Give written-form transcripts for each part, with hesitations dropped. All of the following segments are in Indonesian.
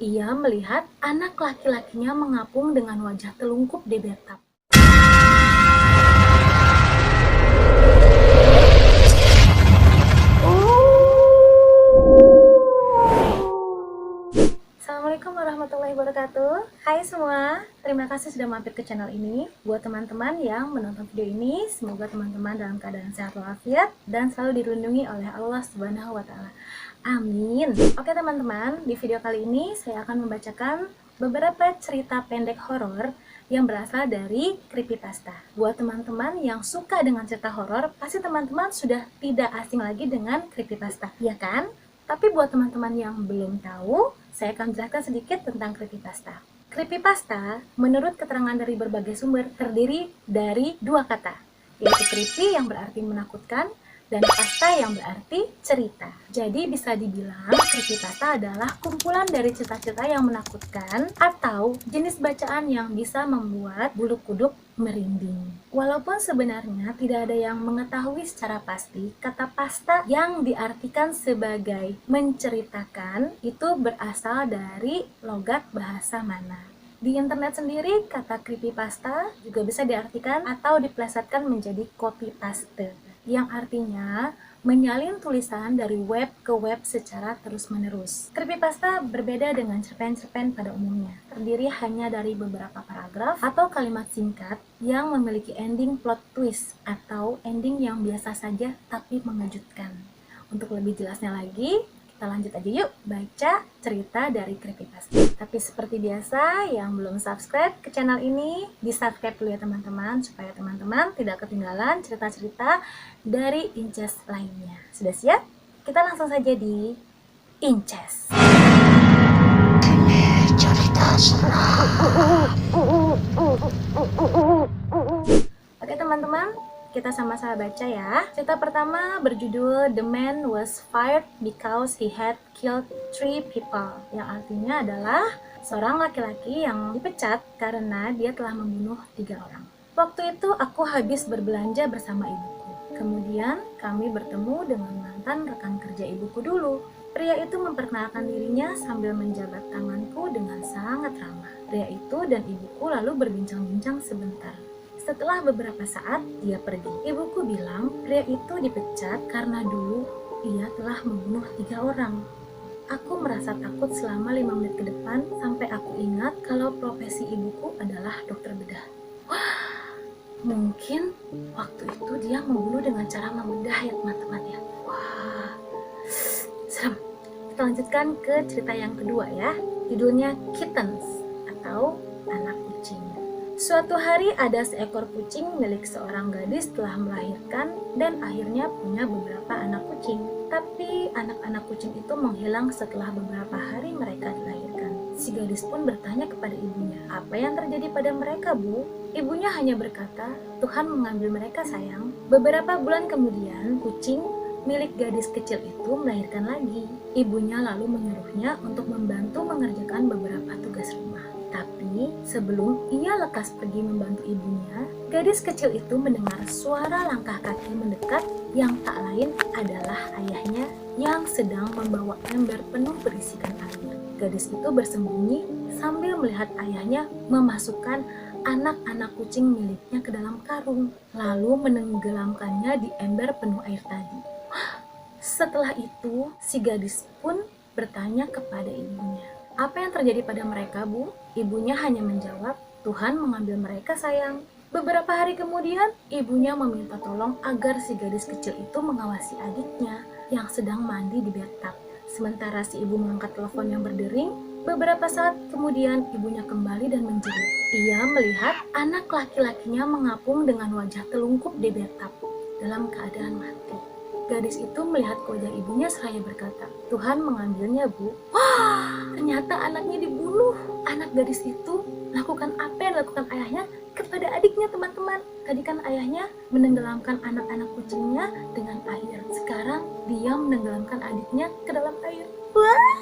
Ia melihat anak laki-lakinya mengapung dengan wajah telungkup di bathtub. Assalamualaikum warahmatullahi wabarakatuh. Hai semua, terima kasih sudah mampir ke channel ini. Buat teman-teman yang menonton video ini, semoga teman-teman dalam keadaan sehat walafiat dan selalu dilindungi oleh Allah Subhanahu wa Ta'ala. Amin. Oke teman-teman, di video kali ini saya akan membacakan beberapa cerita pendek horor yang berasal dari creepypasta. Buat teman-teman yang suka dengan cerita horor, pasti teman-teman sudah tidak asing lagi dengan creepypasta, ya kan? Tapi buat teman-teman yang belum tahu, saya akan jelaskan sedikit tentang creepypasta. Creepypasta, menurut keterangan dari berbagai sumber, terdiri dari dua kata, yaitu creepy yang berarti menakutkan, dan pasta yang berarti cerita. Jadi bisa dibilang creepypasta adalah kumpulan dari cerita-cerita yang menakutkan atau jenis bacaan yang bisa membuat bulu kuduk merinding. Walaupun sebenarnya tidak ada yang mengetahui secara pasti kata pasta yang diartikan sebagai menceritakan itu berasal dari logat bahasa mana. Di internet sendiri, kata creepypasta juga bisa diartikan atau diplesetkan menjadi copy paste, yang artinya menyalin tulisan dari web ke web secara terus-menerus. Creepypasta berbeda dengan cerpen-cerpen pada umumnya. Terdiri hanya dari beberapa paragraf atau kalimat singkat yang memiliki ending plot twist atau ending yang biasa saja tapi mengejutkan. Untuk lebih jelasnya lagi, kita lanjut aja yuk baca cerita dari creepypasta. Tapi seperti biasa, yang belum subscribe ke channel ini, di-subscribe dulu ya teman-teman, supaya teman-teman tidak ketinggalan cerita-cerita dari Inces lainnya. Sudah siap? Kita langsung saja di Inces. Ini cerita seram. Oke teman-teman, kita sama-sama baca ya. Cerita pertama berjudul The Man Was Fired Because He Had Killed 3 People, yang artinya adalah seorang laki-laki yang dipecat karena dia telah membunuh 3 orang. Waktu itu aku habis berbelanja bersama ibuku. Kemudian kami bertemu dengan mantan rekan kerja ibuku dulu. Pria itu memperkenalkan dirinya sambil menjabat tanganku dengan sangat ramah. Pria itu dan ibuku lalu berbincang-bincang sebentar. Setelah beberapa saat, dia pergi. Ibuku bilang pria itu dipecat karena dulu ia telah membunuh 3 orang. Aku merasa takut selama 5 menit ke depan sampai aku ingat kalau profesi ibuku adalah dokter bedah. Wah, mungkin waktu itu dia membunuh dengan cara membedah ya teman-teman ya. Wah, serem. Kita lanjutkan ke cerita yang kedua ya. Judulnya Kittens atau anak kucing. Suatu hari ada seekor kucing milik seorang gadis telah melahirkan dan akhirnya punya beberapa anak kucing. Tapi anak-anak kucing itu menghilang setelah beberapa hari mereka dilahirkan. Si gadis pun bertanya kepada ibunya, apa yang terjadi pada mereka, Bu? Ibunya hanya berkata, Tuhan mengambil mereka sayang. Beberapa bulan kemudian, kucing milik gadis kecil itu melahirkan lagi. Ibunya lalu menyuruhnya untuk membantu mengerjakan beberapa tugas rumah. Tapi sebelum ia lekas pergi membantu ibunya, gadis kecil itu mendengar suara langkah kaki mendekat yang tak lain adalah ayahnya yang sedang membawa ember penuh berisikan air. Gadis itu bersembunyi sambil melihat ayahnya memasukkan anak-anak kucing miliknya ke dalam karung, lalu menenggelamkannya di ember penuh air tadi. Setelah itu, si gadis pun bertanya kepada ibunya, apa yang terjadi pada mereka, Bu? Ibunya hanya menjawab, Tuhan mengambil mereka sayang. Beberapa hari kemudian, ibunya meminta tolong agar si gadis kecil itu mengawasi adiknya yang sedang mandi di bathtub. Sementara si ibu mengangkat telepon yang berdering, beberapa saat kemudian ibunya kembali dan menjerit. Ia melihat anak laki-lakinya mengapung dengan wajah telungkup di bathtub dalam keadaan mati. Gadis itu melihat ke wajah ibunya seraya berkata, Tuhan mengambilnya, Bu. Wah, ternyata anaknya dibunuh. Anak gadis itu melakukan apa yang dilakukan ayahnya kepada adiknya, teman-teman. Tadi kan ayahnya menenggelamkan anak-anak kucingnya dengan air. Sekarang dia menenggelamkan adiknya ke dalam air. Wah.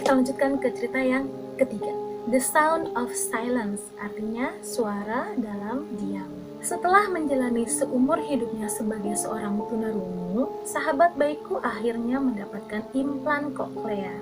Kita lanjutkan ke cerita yang ketiga. The Sound of Silence, artinya suara dalam diam. Setelah menjalani seumur hidupnya sebagai seorang tunarungu, sahabat baikku akhirnya mendapatkan implan koklea.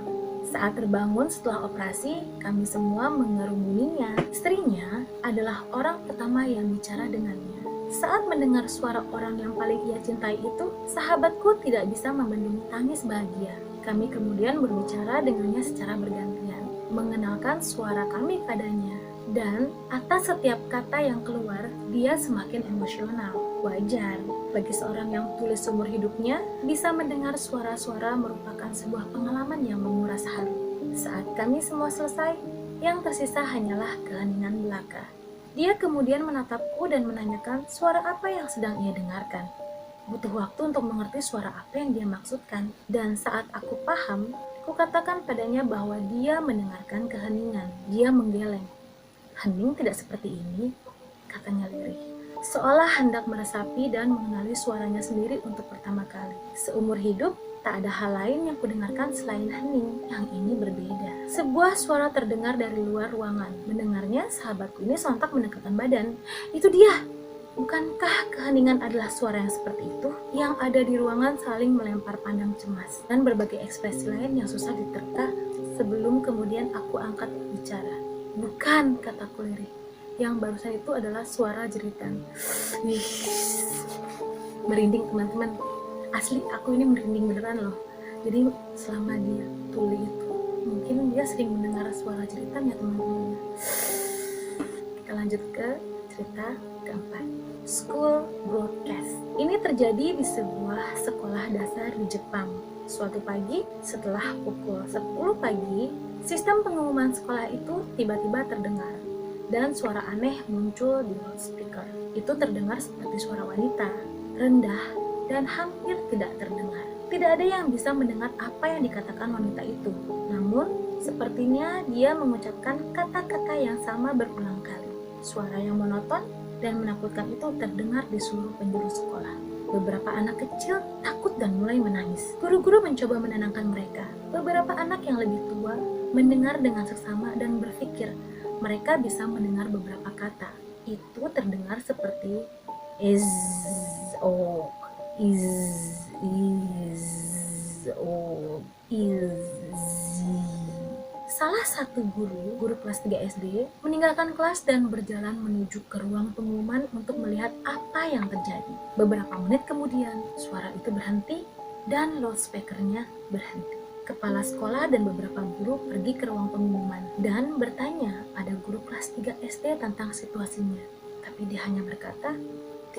Saat terbangun setelah operasi, kami semua mengerumuninya. Istrinya adalah orang pertama yang bicara dengannya. Saat mendengar suara orang yang paling ia cintai itu, sahabatku tidak bisa membendung tangis bahagia. Kami kemudian berbicara dengannya secara bergantian, mengenalkan suara kami padanya. Dan atas setiap kata yang keluar, dia semakin emosional. Wajar, bagi seorang yang tulis seumur hidupnya, bisa mendengar suara-suara merupakan sebuah pengalaman yang menguras haru. Saat kami semua selesai, yang tersisa hanyalah keheningan belaka. Dia kemudian menatapku dan menanyakan suara apa yang sedang ia dengarkan. Butuh waktu untuk mengerti suara apa yang dia maksudkan. Dan saat aku paham, kukatakan padanya bahwa dia mendengarkan keheningan. Dia menggeleng. "Hening tidak seperti ini," katanya lirih, seolah hendak meresapi dan mengenali suaranya sendiri untuk pertama kali. Seumur hidup, tak ada hal lain yang kudengarkan selain hening. Yang ini berbeda. Sebuah suara terdengar dari luar ruangan. Mendengarnya, sahabatku ini sontak mendekatkan badan. "Itu dia! Bukankah keheningan adalah suara yang seperti itu?" Yang ada di ruangan saling melempar pandang cemas dan berbagai ekspresi lain yang susah diterka sebelum kemudian aku angkat bicara. "Bukan," kataku lirih. Yang barusan itu adalah suara jeritan. Wih, merinding teman-teman. Asli, aku ini merinding beneran loh. Jadi selama dia tuli itu, mungkin dia sering mendengar suara jeritan ya teman-teman. Kita lanjut ke cerita keempat. School broadcast. Ini terjadi di sebuah sekolah dasar di Jepang. Suatu pagi, setelah pukul 10 pagi, sistem pengumuman sekolah itu tiba-tiba terdengar, dan suara aneh muncul di loudspeaker. Itu terdengar seperti suara wanita, rendah, dan hampir tidak terdengar. Tidak ada yang bisa mendengar apa yang dikatakan wanita itu. Namun, sepertinya dia mengucapkan kata-kata yang sama berulang kali. Suara yang monoton dan menakutkan itu terdengar di seluruh penjuru sekolah. Beberapa anak kecil takut dan mulai menangis. Guru-guru mencoba menenangkan mereka. Beberapa anak yang lebih tua mendengar dengan seksama dan berpikir mereka bisa mendengar beberapa kata. Itu terdengar seperti is, oh, is, oh, is. Salah satu guru kelas 3 SD, meninggalkan kelas dan berjalan menuju ke ruang pengumuman untuk melihat apa yang terjadi. Beberapa menit kemudian, suara itu berhenti dan loudspeakernya berhenti. Kepala sekolah dan beberapa guru pergi ke ruang pengumuman dan bertanya pada guru kelas 3 SD tentang situasinya. Tapi dia hanya berkata,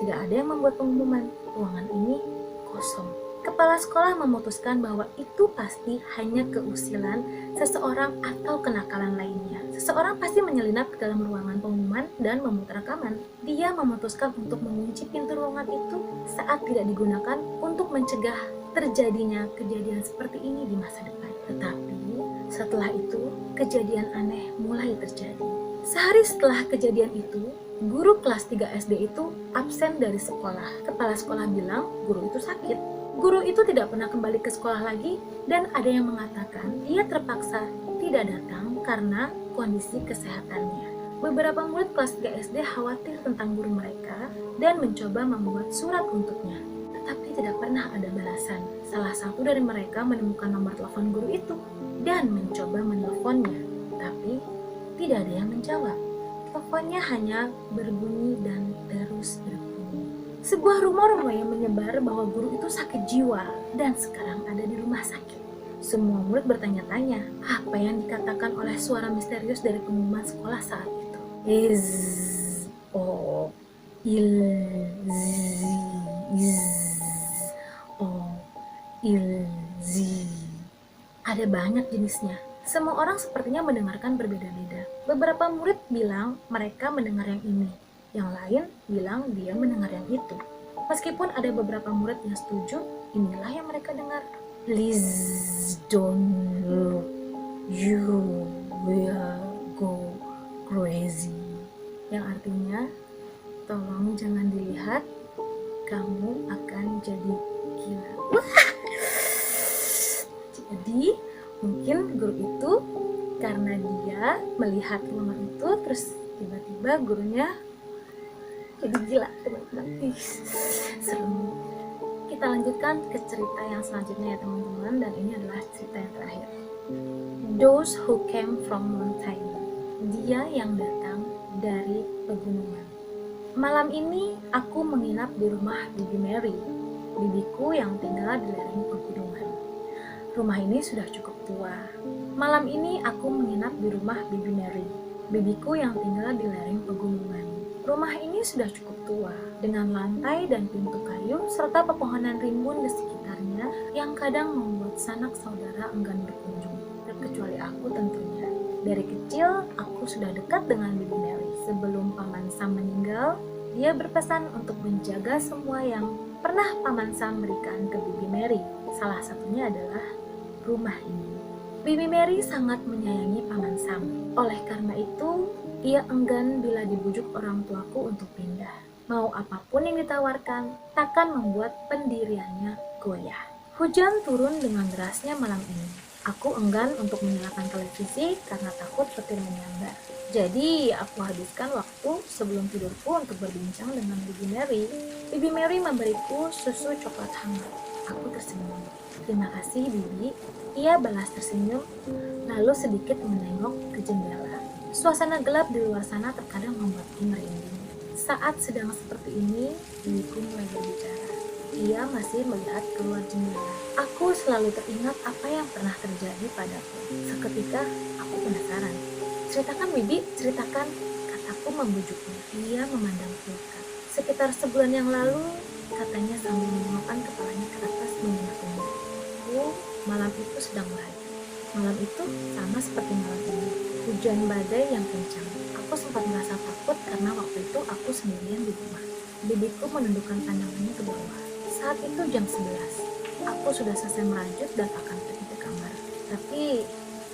"Tidak ada yang membuat pengumuman, ruangan ini kosong." Kepala sekolah memutuskan bahwa itu pasti hanya keusilan seseorang atau kenakalan lainnya. Seseorang pasti menyelinap ke dalam ruangan pengumuman dan memutar rekaman. Dia memutuskan untuk mengunci pintu ruangan itu saat tidak digunakan untuk mencegah terjadinya kejadian seperti ini di masa depan. Tetapi setelah itu, kejadian aneh mulai terjadi. Sehari setelah kejadian itu, guru kelas 3 SD itu absen dari sekolah. Kepala sekolah bilang guru itu sakit. Guru itu tidak pernah kembali ke sekolah lagi dan ada yang mengatakan dia terpaksa tidak datang karena kondisi kesehatannya. Beberapa murid kelas 3 SD khawatir tentang guru mereka dan mencoba membuat surat untuknya. Tetapi tidak pernah ada balasan. Salah satu dari mereka menemukan nomor telepon guru itu dan mencoba menelponnya. Tapi tidak ada yang menjawab. Teleponnya hanya berbunyi dan terus berbunyi. Sebuah rumor mulai menyebar bahwa guru itu sakit jiwa dan sekarang ada di rumah sakit. Semua murid bertanya-tanya apa yang dikatakan oleh suara misterius dari pengumuman sekolah saat itu. Is, oh, ilzi. Ada banyak jenisnya. Semua orang sepertinya mendengarkan berbeda-beda. Beberapa murid bilang mereka mendengar yang ini. Yang lain bilang dia mendengar yang itu. Meskipun ada beberapa murid yang setuju, inilah yang mereka dengar. Please don't look, you will go crazy. Yang artinya, tolong jangan dilihat, kamu akan jadi gila. Jadi, mungkin guru itu karena dia melihat ruangan itu, terus tiba-tiba gurunya jadi gila teman-teman. Ih, serem. Kita lanjutkan ke cerita yang selanjutnya ya teman-teman, dan ini adalah cerita yang terakhir. Those who came from mountain. Dia yang datang dari pegunungan. Malam ini aku menginap di rumah Bibi Mary, bibiku yang tinggal di lereng pegunungan. Rumah ini sudah cukup tua. Malam ini aku menginap di rumah Bibi Mary, bibiku yang tinggal di lereng pegunungan. Rumah ini sudah cukup tua, dengan lantai dan pintu kayu serta pepohonan rimbun di sekitarnya yang kadang membuat sanak saudara enggan berkunjung, terkecuali aku tentunya. Dari kecil, aku sudah dekat dengan Bibi Mary. Sebelum Paman Sam meninggal, dia berpesan untuk menjaga semua yang pernah Paman Sam berikan ke Bibi Mary. Salah satunya adalah rumah ini. Bibi Mary sangat menyayangi Paman Sam. Oleh karena itu, ia enggan bila dibujuk orang tuaku untuk pindah. Mau apapun yang ditawarkan, takkan membuat pendiriannya goyah. Hujan turun dengan derasnya malam ini. Aku enggan untuk menyalakan televisi karena takut petir menyambar. Jadi, aku habiskan waktu sebelum tidurku untuk berbincang dengan Bibi Mary. Bibi Mary memberiku susu coklat hangat. Aku tersenyum. Terima kasih, Bibi. Ia balas tersenyum, lalu sedikit menengok ke jendela. Suasana gelap di luar sana terkadang membuatku merinding. Saat sedang seperti ini, bibiku mulai berbicara. Ia masih melihat keluar jendela. Aku selalu teringat apa yang pernah terjadi padaku. Seketika, aku penasaran. Ceritakan, Bibi, ceritakan, kataku membujuknya. Ia memandang dekat. Sekitar sebulan yang lalu, katanya sambil menengokkan kepalanya ke atas mengingat-ingat. Malam itu sedang merajuk. Malam itu sama seperti malam ini. Hujan badai yang kencang. Aku sempat merasa takut karena waktu itu aku sendirian di rumah. Bibiku menundukkan pandangannya ke bawah. Saat itu jam 11. Aku sudah selesai merajut dan akan pergi ke kamar. Tapi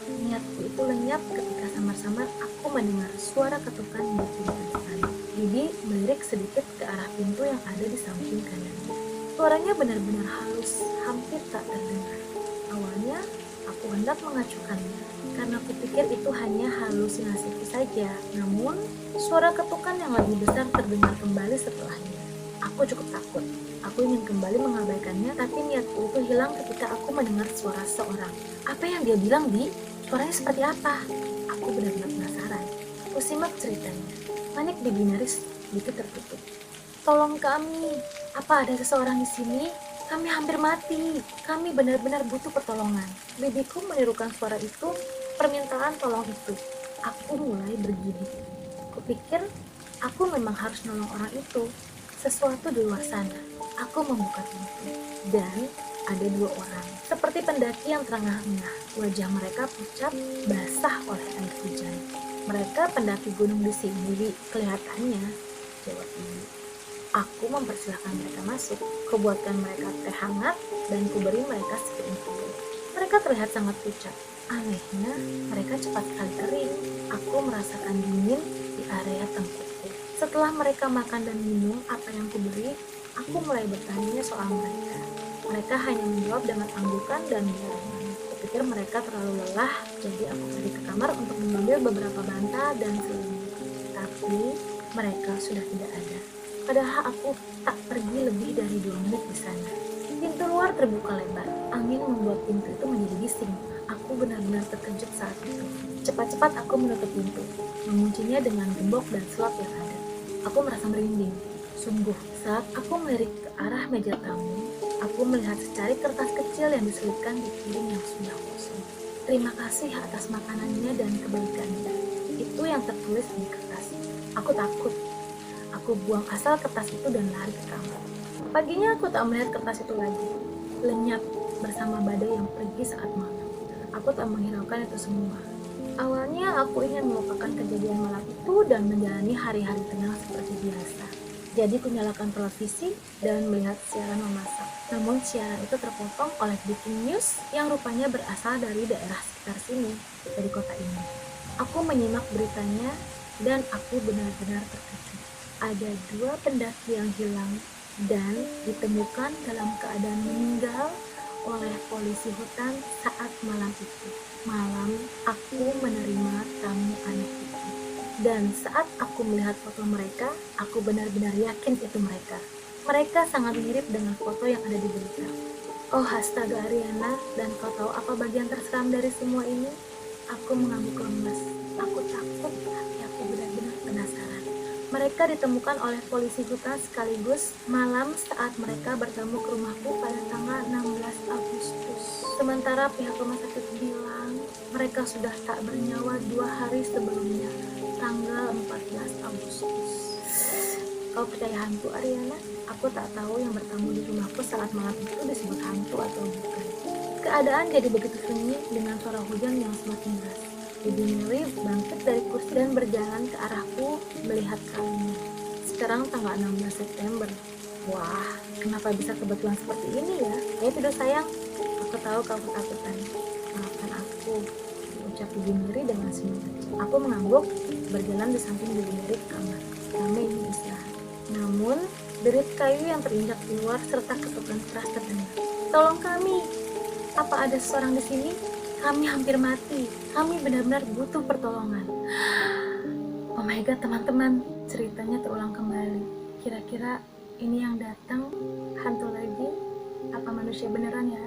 niatku itu lenyap ketika samar-samar aku mendengar suara ketukan di pintu depan. Bibi melirik sedikit ke arah pintu yang ada di samping kanannya. Suaranya benar-benar halus, hampir tak terdengar. Awalnya aku hendak mengacuhkannya karena kupikir itu hanya halusinasiku saja. Namun suara ketukan yang lebih besar terdengar kembali setelahnya. Aku cukup takut. Aku ingin kembali mengabaikannya, tapi niatku itu hilang ketika aku mendengar suara seorang. Apa yang dia bilang, Bi? Suaranya seperti apa? Aku benar-benar penasaran. Aku simak ceritanya. Panik Bibi Mary sedikit tertutup. Tolong kami. Apa ada seseorang di sini? Kami hampir mati. Kami benar-benar butuh pertolongan. Bibiku menirukan suara itu, permintaan tolong itu. Aku mulai bergidik. Kupikir aku memang harus nolong orang itu. Sesuatu di luar sana. Aku membuka pintu dan ada dua orang. Seperti pendaki yang terengah-engah. Wajah mereka pucat, basah oleh air hujan. Mereka pendaki gunung di sini, kelihatannya, jawab Ibu. Aku mempersilahkan mereka masuk. Kubuatkan mereka teh hangat dan kuberi mereka sepiring kopi. Mereka terlihat sangat pucat. Anehnya, mereka cepat sekali kering. Aku merasakan dingin di area tengkukku. Setelah mereka makan dan minum apa yang kuberi, aku mulai bertanya soal mereka. Mereka hanya menjawab dengan anggukan dan gerangan. Kupikir mereka terlalu lelah, jadi aku pergi ke kamar untuk mengambil beberapa bantal dan selimut. Tapi mereka sudah tidak ada. Padahal aku tak pergi lebih dari 2 menit di sana. Pintu luar terbuka lebar. Angin membuat pintu itu menjadi bising. Aku benar-benar terkejut saat itu. Cepat-cepat aku menutup pintu, menguncinya dengan gembok dan slot yang ada. Aku merasa merinding. Sungguh, saat aku melirik ke arah meja tamu, aku melihat secari kertas kecil yang diselipkan di piring yang sudah kosong. Terima kasih atas makanannya dan kebaikannya. Itu yang tertulis di kertas. Aku takut. Aku buang asal kertas itu dan lari ke kamar. Paginya aku tak melihat kertas itu lagi. Lenyap bersama badai yang pergi saat malam. Aku tak menghiraukan itu semua. Awalnya aku ingin melupakan kejadian malam itu dan menjalani hari-hari tenang seperti biasa. Jadi kunyalakan televisi dan melihat siaran memasak. Namun siaran itu terpotong oleh breaking news yang rupanya berasal dari daerah sekitar sini, dari kota ini. Aku menyimak beritanya dan aku benar-benar terkejut. Ada 2 pendaki yang hilang dan ditemukan dalam keadaan meninggal oleh polisi hutan saat malam itu. Malam aku menerima tamu aneh itu. Dan saat aku melihat foto mereka, aku benar-benar yakin itu mereka. Mereka sangat mirip dengan foto yang ada di berita. Oh astaga Ariana, dan kau tahu apa bagian terseram dari semua ini? Aku mengangguk lemas. Aku takut, tapi aku benar-benar penasaran. Mereka ditemukan oleh polisi hutan sekaligus malam saat mereka bertemu ke rumahku pada tanggal 16 Agustus. Sementara pihak rumah sakit bilang mereka sudah tak bernyawa 2 hari sebelumnya, tanggal 14 Agustus. Kau percaya hantu, Ariana? Aku tak tahu yang bertamu di rumahku saat malam itu disebut hantu atau bukan. Keadaan jadi begitu sunyi dengan suara hujan yang semakin deras. Ibu Mary bangkit dari kursi dan berjalan ke arahku melihat kalinya. Sekarang tanggal 16 September. Wah, kenapa bisa kebetulan seperti ini ya? Ayo tidur sayang. Aku tahu kau ketakutan. Maafkan aku, ucap Ibu Mary dengan senyum. Aku mengangguk, berjalan di samping Ibu Mary ke kamar. Kami ingin istirahat. Namun, derit kayu yang terinjak keluar serta ketukan keras terdengar. Tolong kami! Apa ada seseorang di sini? Kami hampir mati. Kami benar-benar butuh pertolongan. Oh my god, teman-teman, ceritanya terulang kembali. Kira-kira ini yang datang hantu lagi? Apa manusia beneran ya?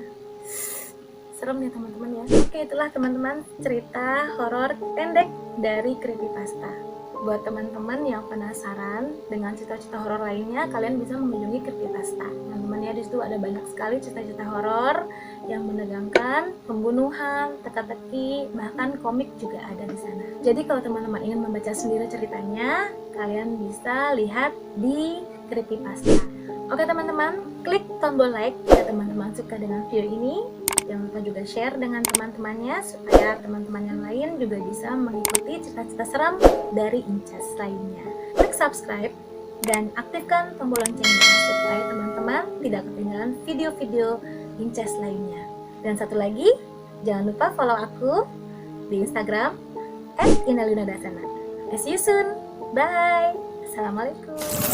Serem ya teman-teman ya. Oke, itulah teman-teman cerita horor pendek dari Creepypasta. Buat teman-teman yang penasaran dengan cerita-cerita horor lainnya, kalian bisa mengunjungi Creepypasta. Teman-teman ya, di situ ada banyak sekali cerita-cerita horor yang menegangkan, pembunuhan, teka-teki, bahkan komik juga ada di sana. Jadi kalau teman-teman ingin membaca sendiri ceritanya, kalian bisa lihat di Creepypasta. Oke teman-teman, klik tombol like jika teman-teman suka dengan video ini. Jangan lupa juga share dengan teman-temannya supaya teman-teman yang lain juga bisa mengikuti cerita-cerita seram dari Incas lainnya. Klik subscribe dan aktifkan tombol loncengnya supaya teman-teman tidak ketinggalan video-video Incas lainnya. Dan satu lagi, jangan lupa follow aku di Instagram @inalunadasana. See you soon. Bye. Assalamualaikum.